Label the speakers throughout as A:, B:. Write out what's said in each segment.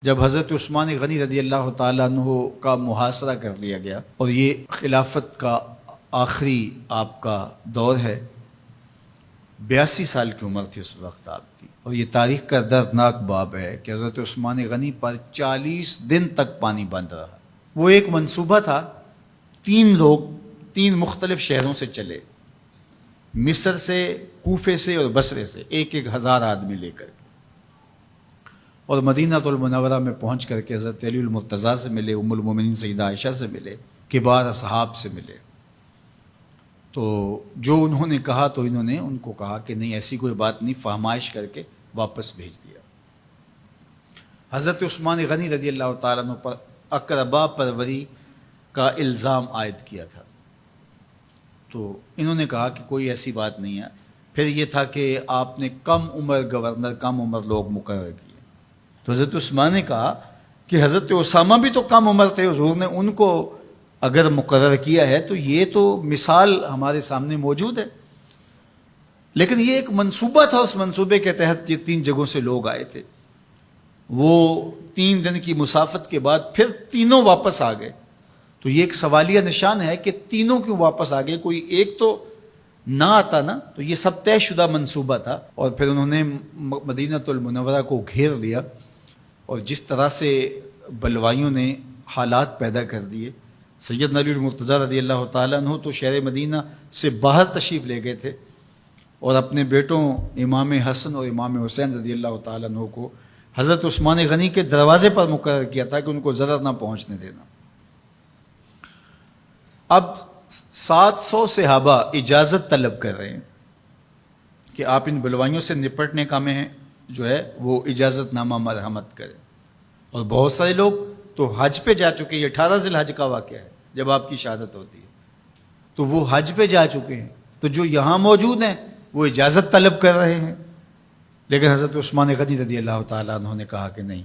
A: جب حضرت عثمان غنی رضی اللہ تعالیٰ عنہ کا محاصرہ کر لیا گیا اور یہ خلافت کا آخری آپ کا دور ہے، 82 سال کی عمر تھی اس وقت آپ کی، اور یہ تاریخ کا دردناک باب ہے کہ حضرت عثمان غنی پر 40 دن تک پانی بند رہا۔ وہ ایک منصوبہ تھا، 3 لوگ 3 مختلف شہروں سے چلے، مصر سے، کوفے سے اور بصرے سے، 1000 آدمی لے کر، اور مدینہ المنورہ میں پہنچ کر کے حضرت علی المرتضیٰ سے ملے، ام المومنین سیدہ عائشہ سے ملے، کبار اصحاب سے ملے۔ تو جو انہوں نے کہا تو انہوں نے ان کو کہا کہ نہیں، ایسی کوئی بات نہیں، فہمائش کر کے واپس بھیج دیا۔ حضرت عثمان غنی رضی اللہ تعالیٰ عنہ پر اقربا پروری کا الزام عائد کیا تھا، تو انہوں نے کہا کہ کوئی ایسی بات نہیں ہے۔ پھر یہ تھا کہ آپ نے کم عمر گورنر، کم عمر لوگ مقرر کیے، تو حضرت عثمان نے کہا کہ حضرت اسامہ بھی تو کم عمر تھے، حضور نے ان کو اگر مقرر کیا ہے تو یہ تو مثال ہمارے سامنے موجود ہے، لیکن یہ ایک منصوبہ تھا، اس منصوبے کے تحت یہ 3 جگہوں سے لوگ آئے تھے۔ وہ 3 دن کی مسافت کے بعد پھر تینوں واپس آ گئے، تو یہ ایک سوالیہ نشان ہے کہ تینوں کیوں واپس آ گئے، کوئی ایک تو نہ آتا نا، تو یہ سب طے شدہ منصوبہ تھا۔ اور پھر انہوں نے مدینہ المنورہ کو گھیر لیا، اور جس طرح سے بلوائیوں نے حالات پیدا کر دیے، سیدنا علی المرتضیٰ رضی اللہ تعالیٰ عنہ تو شہر مدینہ سے باہر تشریف لے گئے تھے، اور اپنے بیٹوں امام حسن اور امام حسین رضی اللہ تعالیٰ عنہ کو حضرت عثمان غنی کے دروازے پر مقرر کیا تھا کہ ان کو ضرر نہ پہنچنے دینا۔ اب 700 صحابہ اجازت طلب کر رہے ہیں کہ آپ ان بلوائیوں سے نپٹنے کا میں جو ہے وہ اجازت نامہ مرحمت کریں، اور بہت سارے لوگ تو حج پہ جا چکے ہیں۔ 18 ذی الحج کا واقعہ ہے جب آپ کی شہادت ہوتی ہے، تو وہ حج پہ جا چکے ہیں، تو جو یہاں موجود ہیں وہ اجازت طلب کر رہے ہیں، لیکن حضرت عثمان غنی رضی اللہ تعالیٰ عنہ نے کہا کہ نہیں،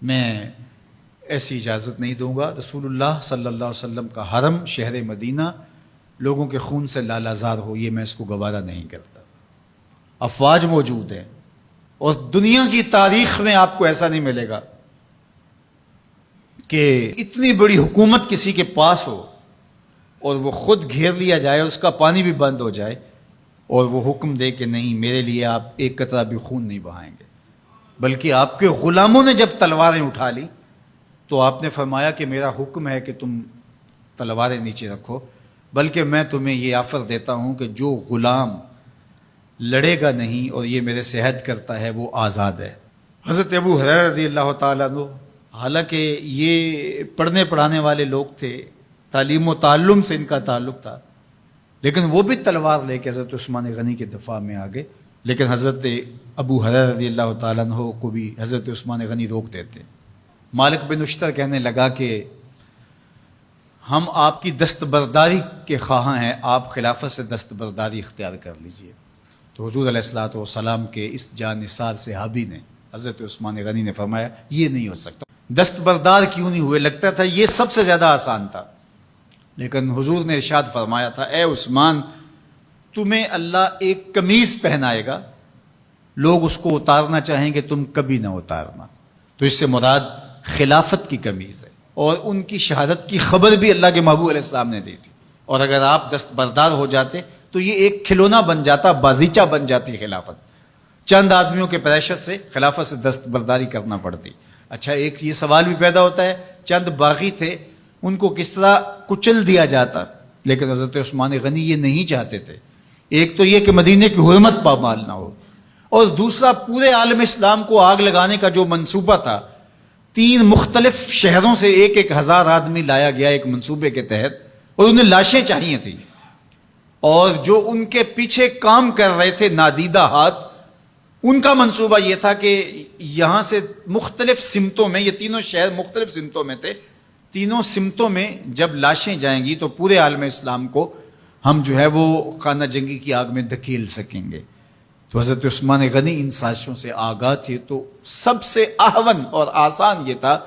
A: میں ایسی اجازت نہیں دوں گا۔ رسول اللہ صلی اللہ علیہ وسلم کا حرم شہر مدینہ لوگوں کے خون سے لالازار ہو، یہ میں اس کو گوارا نہیں کرتا۔ افواج موجود ہیں، اور دنیا کی تاریخ میں آپ کو ایسا نہیں ملے گا کہ اتنی بڑی حکومت کسی کے پاس ہو اور وہ خود گھیر لیا جائے، اس کا پانی بھی بند ہو جائے، اور وہ حکم دے کہ نہیں، میرے لیے آپ ایک قطرہ بھی خون نہیں بہائیں گے۔ بلکہ آپ کے غلاموں نے جب تلواریں اٹھا لی تو آپ نے فرمایا کہ میرا حکم ہے کہ تم تلواریں نیچے رکھو، بلکہ میں تمہیں یہ آفر دیتا ہوں کہ جو غلام لڑے گا نہیں اور یہ میرے سے عہد کرتا ہے وہ آزاد ہے۔ حضرت ابو ہریرہ رضی اللہ تعالیٰ عنہ، حالانکہ یہ پڑھنے پڑھانے والے لوگ تھے، تعلیم و تعلم سے ان کا تعلق تھا، لیکن وہ بھی تلوار لے کے حضرت عثمان غنی کے دفاع میں آ گئے، لیکن حضرت ابو ہریرہ رضی اللہ تعالیٰ عنہ کو بھی حضرت عثمان غنی روک دیتے۔ مالک بن اشتر کہنے لگا کہ ہم آپ کی دستبرداری کے خواہاں ہیں، آپ خلافت سے دستبرداری اختیار کر لیجئے۔ تو حضور علیہ الصلوۃ والسلام کے اس جانثار صحابی نے، حضرت عثمان غنی نے فرمایا یہ نہیں ہو سکتا۔ دستبردار کیوں نہیں ہوئے؟ لگتا تھا یہ سب سے زیادہ آسان تھا، لیکن حضور نے ارشاد فرمایا تھا، اے عثمان، تمہیں اللہ ایک قمیض پہنائے گا، لوگ اس کو اتارنا چاہیں گے، تم کبھی نہ اتارنا۔ تو اس سے مراد خلافت کی قمیض ہے، اور ان کی شہادت کی خبر بھی اللہ کے محبوب علیہ السلام نے دی تھی، اور اگر آپ دستبردار ہو جاتے تو یہ ایک کھلونا بن جاتا، بازیچہ بن جاتی خلافت۔ چند آدمیوں کے پریشر سے خلافت سے دستبرداری کرنا پڑتی۔ اچھا، ایک یہ سوال بھی پیدا ہوتا ہے، چند باغی تھے، ان کو کس طرح کچل دیا جاتا؟ لیکن حضرت عثمان غنی یہ نہیں چاہتے تھے۔ ایک تو یہ کہ مدینے کی حرمت پامال نہ ہو، اور دوسرا پورے عالم اسلام کو آگ لگانے کا جو منصوبہ تھا، 3 مختلف شہروں سے 1000 آدمی لایا گیا ایک منصوبے کے تحت، اور انہیں لاشیں چاہیے تھیں، اور جو ان کے پیچھے کام کر رہے تھے نادیدہ ہاتھ، ان کا منصوبہ یہ تھا کہ یہاں سے مختلف سمتوں میں، یہ تینوں شہر مختلف سمتوں میں تھے، تینوں سمتوں میں جب لاشیں جائیں گی تو پورے عالم اسلام کو ہم جو ہے وہ خانہ جنگی کی آگ میں دھکیل سکیں گے۔ تو حضرت عثمان غنی ان سازشوں سے آگاہ تھے، تو سب سے اہون اور آسان یہ تھا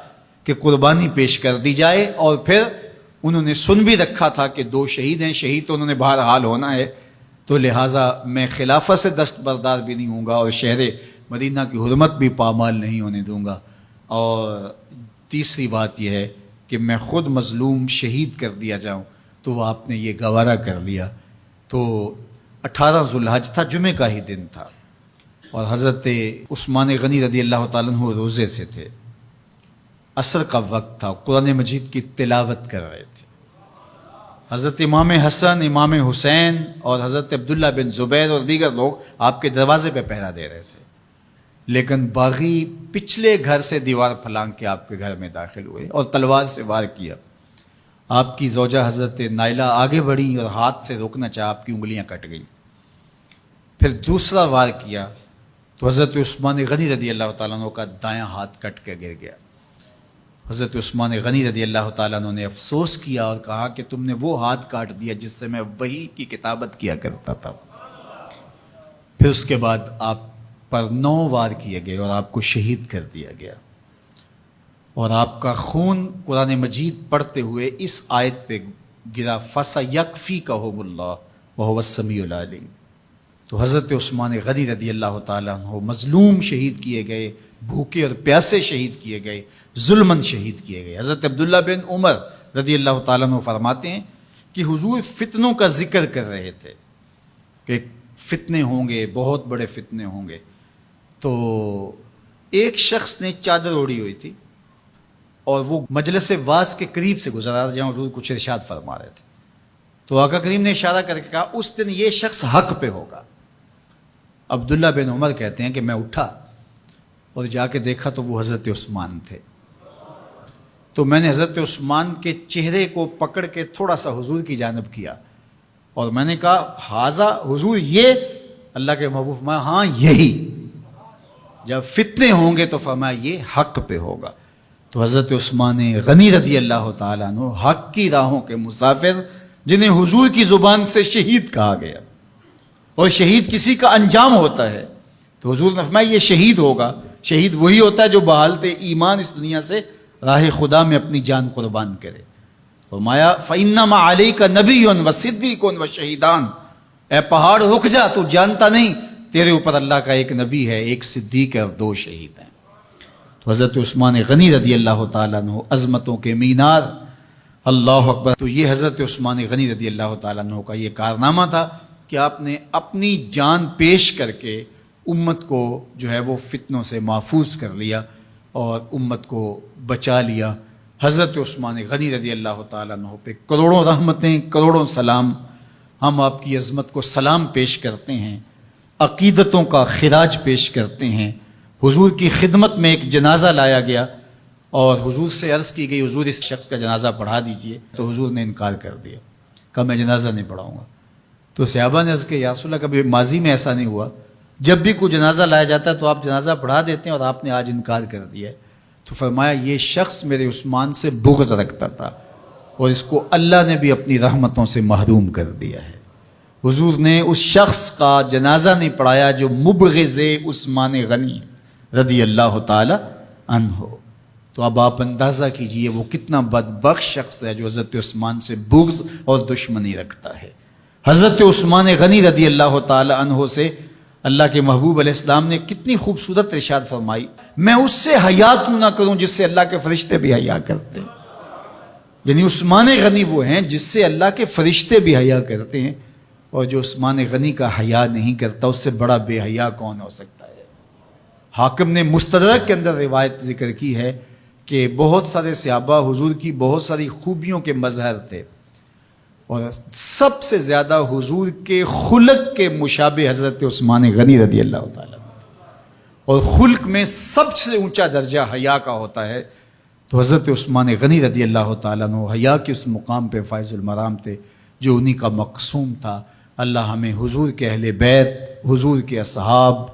A: کہ قربانی پیش کر دی جائے، اور پھر انہوں نے سن بھی رکھا تھا کہ 2 شہید ہیں، شہید تو انہوں نے بہرحال ہونا ہے، تو لہٰذا میں خلافت سے دستبردار بھی نہیں ہوں گا، اور شہر مدینہ کی حرمت بھی پامال نہیں ہونے دوں گا۔ اور تیسری بات یہ ہے کہ میں خود مظلوم شہید کر دیا جاؤں، تو وہ آپ نے یہ گوارا کر لیا۔ تو 18 ذوالحج تھا، جمعے کا ہی دن تھا، اور حضرت عثمان غنی رضی اللہ تعالیٰ عنہ روزے سے تھے، عصر کا وقت تھا، قرآن مجید کی تلاوت کر رہے تھے۔ حضرت امام حسن، امام حسین اور حضرت عبداللہ بن زبیر اور دیگر لوگ آپ کے دروازے پہ پہرا دے رہے تھے، لیکن باغی پچھلے گھر سے دیوار پھلانگ کے آپ کے گھر میں داخل ہوئے اور تلوار سے وار کیا۔ آپ کی زوجہ حضرت نائلہ آگے بڑھی اور ہاتھ سے روکنا چاہا، آپ کی انگلیاں کٹ گئیں۔ پھر دوسرا وار کیا تو حضرت عثمان غنی رضی اللہ تعالیٰ عنہ کا دایاں ہاتھ کٹ کے گر گیا۔ حضرت عثمان غنی رضی اللہ تعالیٰ عنہ نے افسوس کیا اور کہا کہ تم نے وہ ہاتھ کاٹ دیا جس سے میں وحی کی کتابت کیا کرتا تھا۔ پھر اس کے بعد آپ پر 9 وار کیے گئے اور آپ کو شہید کر دیا گیا، اور آپ کا خون قرآن مجید پڑھتے ہوئے اس آیت پہ گرا، فَسَيَكْفِيكَهُمُ اللَّهُ وَهُوَ السَّمِيعُ الْعَلِيمُ۔ تو حضرت عثمان غنی رضی اللہ تعالیٰ عنہ مظلوم شہید کیے گئے، بھوکے اور پیاسے شہید کیے گئے، ظلماً شہید کیے گئے۔ حضرت عبداللہ بن عمر رضی اللہ تعالیٰ عنہ فرماتے ہیں کہ حضور فتنوں کا ذکر کر رہے تھے کہ فتنے ہوں گے، بہت بڑے فتنے ہوں گے۔ تو ایک شخص نے چادر اوڑھی ہوئی تھی اور وہ مجلس واعظ کے قریب سے گزرا جہاں حضور کچھ ارشاد فرما رہے تھے، تو آقا کریم نے اشارہ کر کے کہا اس دن یہ شخص حق پہ ہوگا۔ عبداللہ بن عمر کہتے ہیں کہ میں اٹھا اور جا کے دیکھا تو وہ حضرت عثمان تھے۔ تو میں نے حضرت عثمان کے چہرے کو پکڑ کے تھوڑا سا حضور کی جانب کیا اور میں نے کہا حاذا، حضور یہ؟ اللہ کے محبوب فرمایا ہاں یہی، جب فتنے ہوں گے تو فرمایا یہ حق پہ ہوگا۔ تو حضرت عثمان غنی رضی اللہ تعالیٰ عنہ حق کی راہوں کے مسافر، جنہیں حضور کی زبان سے شہید کہا گیا، اور شہید کسی کا انجام ہوتا ہے، تو حضور نے فرمایا یہ شہید ہوگا۔ شہید وہی ہوتا ہے جو بحالت ایمان اس دنیا سے راہ خدا میں اپنی جان قربان کرے۔ فرمایا فَإِنَّمَا عَلَيْكَ نَبِيٌّ وَصِدِّيقٌ وَشَهِيدَانِ، اے پہاڑ رک جا، تو جانتا نہیں تیرے اوپر اللہ کا ایک نبی ہے، ایک صدیق ہے اور 2 شہید ہیں۔ تو حضرت عثمان غنی رضی اللہ تعالیٰ عنہ عظمتوں کے مینار، اللہ اکبر۔ تو یہ حضرت عثمان غنی رضی اللہ تعالیٰ عنہ کا یہ کارنامہ تھا کہ آپ نے اپنی جان پیش کر کے امت کو جو ہے وہ فتنوں سے محفوظ کر لیا اور امت کو بچا لیا۔ حضرت عثمان غنی رضی اللہ تعالیٰ عنہ پہ کروڑوں رحمتیں، کروڑوں سلام۔ ہم آپ کی عظمت کو سلام پیش کرتے ہیں، عقیدتوں کا خراج پیش کرتے ہیں۔ حضور کی خدمت میں ایک جنازہ لایا گیا اور حضور سے عرض کی گئی حضور اس شخص کا جنازہ پڑھا دیجئے، تو حضور نے انکار کر دیا، کہا میں جنازہ نہیں پڑھاؤں گا۔ تو صحابہ نے عرض کیا یا رسول اللہ، کبھی ماضی میں ایسا نہیں ہوا، جب بھی کوئی جنازہ لایا جاتا ہے تو آپ جنازہ پڑھا دیتے ہیں اور آپ نے آج انکار کر دیا ہے۔ تو فرمایا یہ شخص میرے عثمان سے بغض رکھتا تھا اور اس کو اللہ نے بھی اپنی رحمتوں سے محروم کر دیا ہے۔ حضور نے اس شخص کا جنازہ نہیں پڑھایا جو مبغض عثمان غنی رضی اللہ تعالی عنہ۔ تو اب آپ اندازہ کیجئے وہ کتنا بدبخت شخص ہے جو حضرت عثمان سے بغض اور دشمنی رکھتا ہے۔ حضرت عثمان غنی رضی اللہ تعالی عنہ سے اللہ کے محبوب علیہ السلام نے کتنی خوبصورت ارشاد فرمائی، میں اس سے حیا کیوں نہ کروں جس سے اللہ کے فرشتے بھی حیا کرتے ہیں۔ یعنی عثمان غنی وہ ہیں جس سے اللہ کے فرشتے بھی حیا کرتے ہیں، اور جو عثمان غنی کا حیا نہیں کرتا اس سے بڑا بے حیا کون ہو سکتا ہے۔ حاکم نے مستدرک کے اندر روایت ذکر کی ہے کہ بہت سارے صحابہ حضور کی بہت ساری خوبیوں کے مظہر تھے، اور سب سے زیادہ حضور کے خلق کے مشابہ حضرت عثمان غنی رضی اللہ تعالیٰ، اور خلق میں سب سے اونچا درجہ حیا کا ہوتا ہے۔ تو حضرت عثمان غنی رضی اللہ تعالیٰ عنہ حیا کے اس مقام پہ فائز المرام تھے جو انہی کا مقصوم تھا۔ اللہ ہمیں حضور کے اہل بیت، حضور کے اصحاب،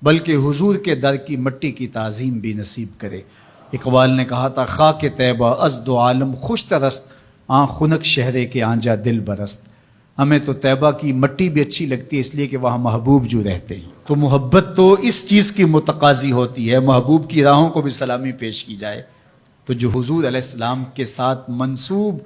A: بلکہ حضور کے در کی مٹی کی تعظیم بھی نصیب کرے۔ اقبال نے کہا تھا خاک طیبہ از دو عالم خوش ترست، آن خنک شہرے کے آنجا دل برست۔ ہمیں تو طیبہ کی مٹی بھی اچھی لگتی ہے اس لیے کہ وہاں محبوب جو رہتے ہیں۔ تو محبت تو اس چیز کی متقاضی ہوتی ہے، محبوب کی راہوں کو بھی سلامی پیش کی جائے۔ تو جو حضور علیہ السلام کے ساتھ منسوب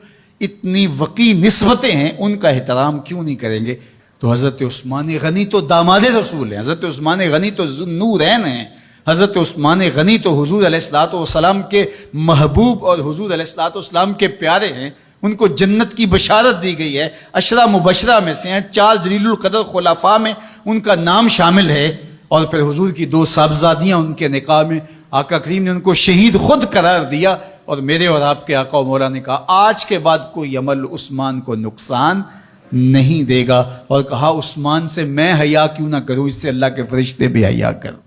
A: اتنی وقی نسبتیں ہیں ان کا احترام کیوں نہیں کریں گے؟ تو حضرت عثمان غنی تو داماد رسول ہیں، حضرت عثمان غنی تو ذو النورین ہیں، حضرت عثمان غنی تو حضور علیہ الصلوۃ والسلام کے محبوب اور حضور علیہ الصلوۃ والسلام کے پیارے ہیں، ان کو جنت کی بشارت دی گئی ہے، عشرہ مبشرہ میں سے ہیں، 4 جلیل القدر خلفاء میں ان کا نام شامل ہے، اور پھر حضور کی 2 صاحبزادیاں ان کے نکاح میں آقا کریم نے ان کو شہید خود قرار دیا، اور میرے اور آپ کے آقا و مولا نے کہا آج کے بعد کوئی عمل عثمان کو نقصان نہیں دے گا، اور کہا عثمان سے میں حیا کیوں نہ کروں، اس سے اللہ کے فرشتے بھی حیا کریں۔